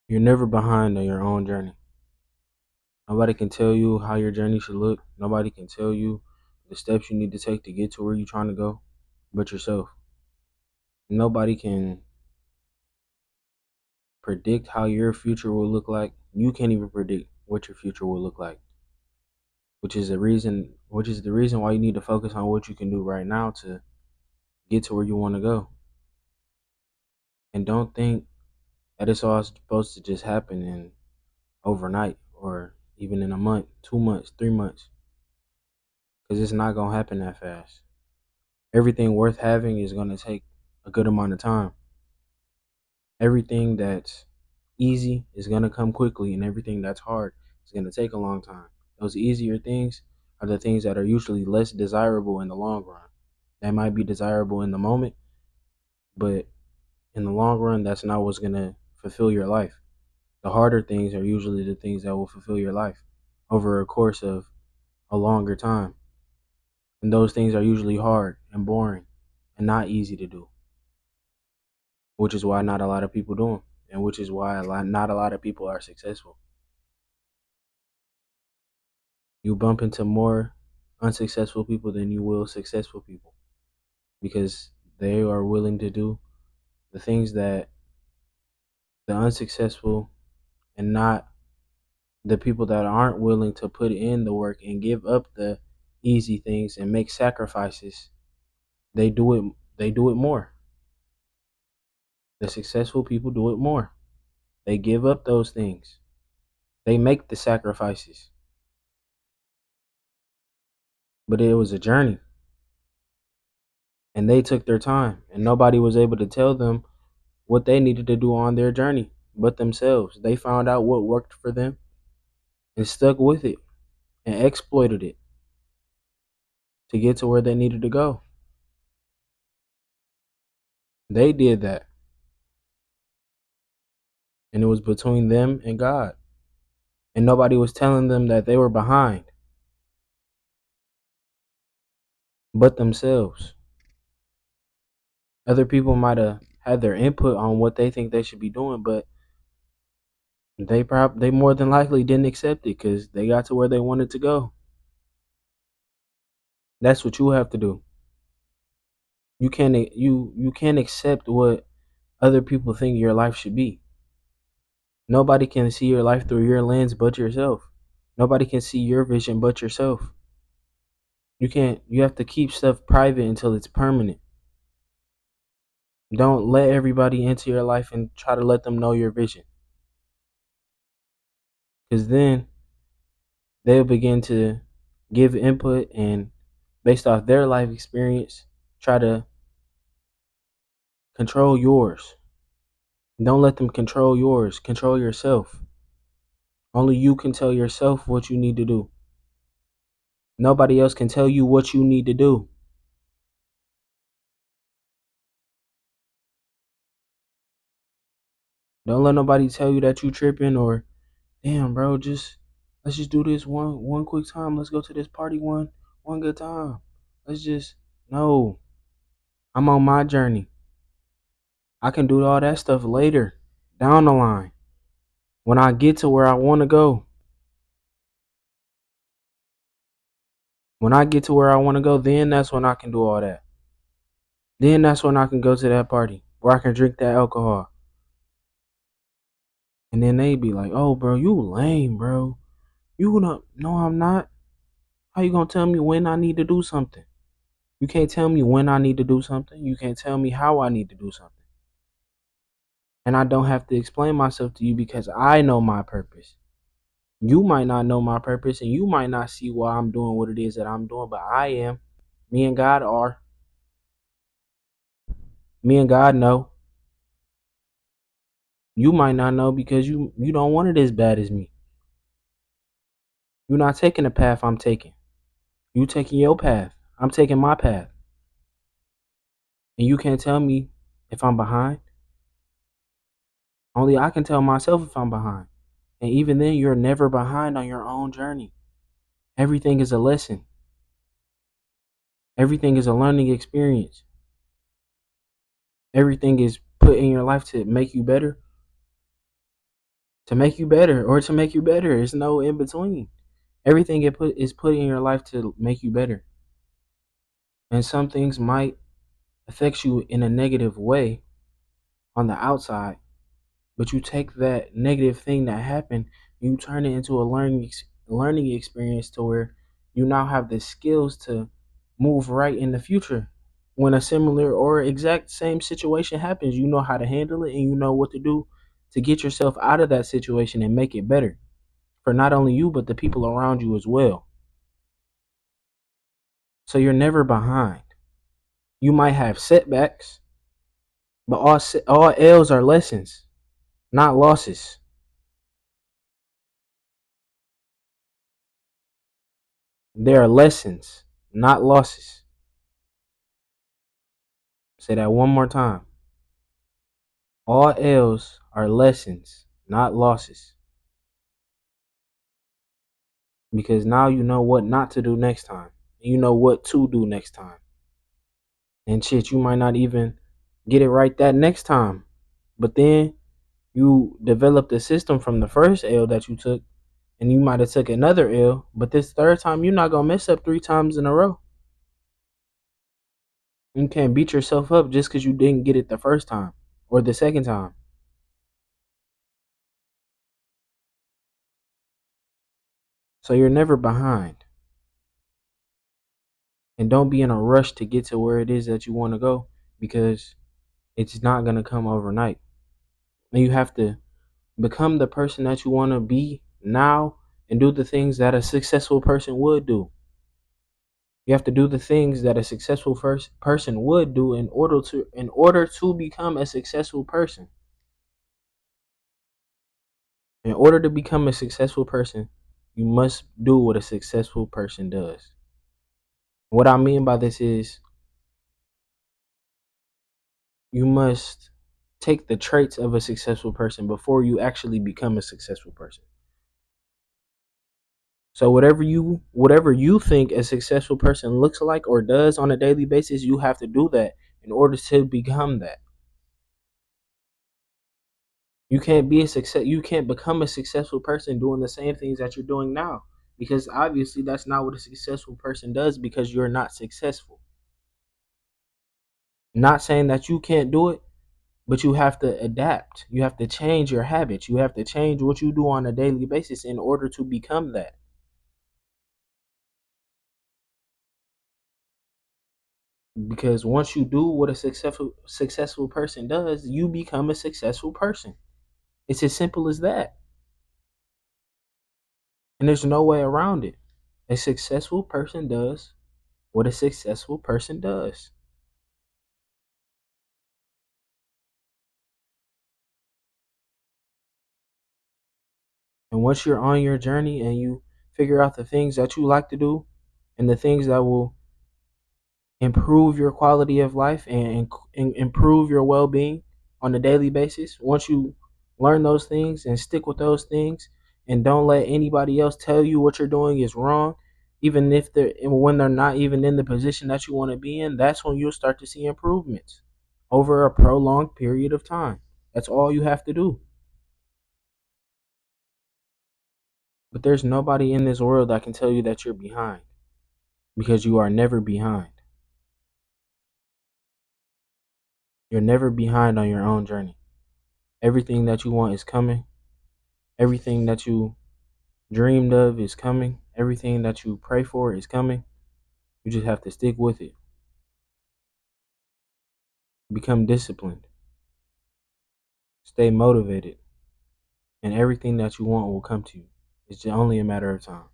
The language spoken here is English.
You're never behind on your own journey. Nobody can tell you how your journey should look. Nobody can tell you the steps you need to take to get to where you're trying to go but yourself. Nobody can predict how your future will look like. You can't even predict what your future will look like, which is the reason why you need to focus on what you can do right now to get to where you want to go. And don't think that it's all supposed to just happen in overnight or even in a month, 2 months, 3 months, because it's not gonna happen that fast. Everything worth having is gonna take a good amount of time. Everything that's easy is gonna come quickly, and everything that's hard is gonna take a long time. Those easier things are the things that are usually less desirable in the long run. They might be desirable in the moment, but in the long run, that's not what's gonna fulfill your life. The harder things are usually the things that will fulfill your life over a course of a longer time. And those things are usually hard and boring and not easy to do, which is why not a lot of people do them, and which is why not a lot of people are successful. You bump into more unsuccessful people than you will successful people because they are willing to do the things that the unsuccessful and not the people that aren't willing to put in the work and give up the easy things and make sacrifices. They do it more. The successful people do it more. They give up those things. They make the sacrifices. But it was a journey, and they took their time, and nobody was able to tell them what they needed to do on their journey but themselves. They found out what worked for them and stuck with it and exploited it to get to where they needed to go. They did that, and it was between them and God. And nobody was telling them that they were behind but themselves. Other people might have had their input on what they think they should be doing, but they more than likely didn't accept it because they got to where they wanted to go. That's what you have to do. You can't accept what other people think your life should be. Nobody can see your life through your lens but yourself. Nobody can see your vision but yourself. You have to keep stuff private until it's permanent. Don't let everybody into your life and try to let them know your vision. Because then they'll begin to give input and, based off their life experience, try to control yours. Don't let them control yours. Control yourself. Only you can tell yourself what you need to do. Nobody else can tell you what you need to do. Don't let nobody tell you that you tripping or, damn, bro, let's just do this one quick time. Let's go to this party one good time. Let's just no. I'm on my journey. I can do all that stuff later, down the line, when I get to where I want to go. When I get to where I want to go, then that's when I can do all that. Then that's when I can go to that party where I can drink that alcohol. And then they be like, "Oh, bro, you lame, bro. You gonna no, I'm not. How you gonna tell me when I need to do something? You can't tell me when I need to do something. You can't tell me how I need to do something. And I don't have to explain myself to you because I know my purpose. You might not know my purpose and you might not see why I'm doing what it is that I'm doing, but I am. Me and God are. Me and God know. You might not know because you don't want it as bad as me. You're not taking the path I'm taking. You taking your path. I'm taking my path. And you can't tell me if I'm behind. Only I can tell myself if I'm behind. And even then, you're never behind on your own journey. Everything is a lesson. Everything is a learning experience. Everything is put in your life to make you better to make you better or to make you better. There's no in between. Everything is put in your life to make you better. And some things might affect you in a negative way on the outside, but you take that negative thing that happened, you turn it into a learning experience to where you now have the skills to move right in the future. When a similar or exact same situation happens, you know how to handle it and you know what to do to get yourself out of that situation and make it better for not only you but the people around you as well. So you're never behind. You might have setbacks, but all L's are lessons, not losses. They are lessons, not losses. Say that one more time. All L's are lessons, not losses. Because now you know what not to do next time. You know what to do next time. And shit, you might not even get it right that next time. But then you developed a system from the first L that you took, and you might have took another L, but this third time you're not gonna mess up 3 times in a row. You can't beat yourself up just because you didn't get it the first time or the second time. So you're never behind. And don't be in a rush to get to where it is that you want to go, because it's not going to come overnight. And you have to become the person that you want to be now and do the things that a successful person would do. You have to do the things that a successful person would do in order to become a successful person. In order to become a successful person, you must do what a successful person does. What I mean by this is you must take the traits of a successful person before you actually become a successful person. So whatever you think a successful person looks like or does on a daily basis, you have to do that in order to become that. You can't become a successful person doing the same things that you're doing now, because obviously that's not what a successful person does, because you're not successful. Not saying that you can't do it, but you have to adapt. You have to change your habits. You have to change what you do on a daily basis in order to become that. Because once you do what a successful person does, you become a successful person. It's as simple as that. And there's no way around it. A successful person does what a successful person does. And once you're on your journey and you figure out the things that you like to do and the things that will improve your quality of life and improve your well-being on a daily basis, once you learn those things and stick with those things and don't let anybody else tell you what you're doing is wrong, even if they're when they're not even in the position that you want to be in, that's when you'll start to see improvements over a prolonged period of time. That's all you have to do. But there's nobody in this world that can tell you that you're behind, because you are never behind. You're never behind on your own journey. Everything that you want is coming. Everything that you dreamed of is coming. Everything that you pray for is coming. You just have to stick with it. Become disciplined. Stay motivated. And everything that you want will come to you. It's just only a matter of time.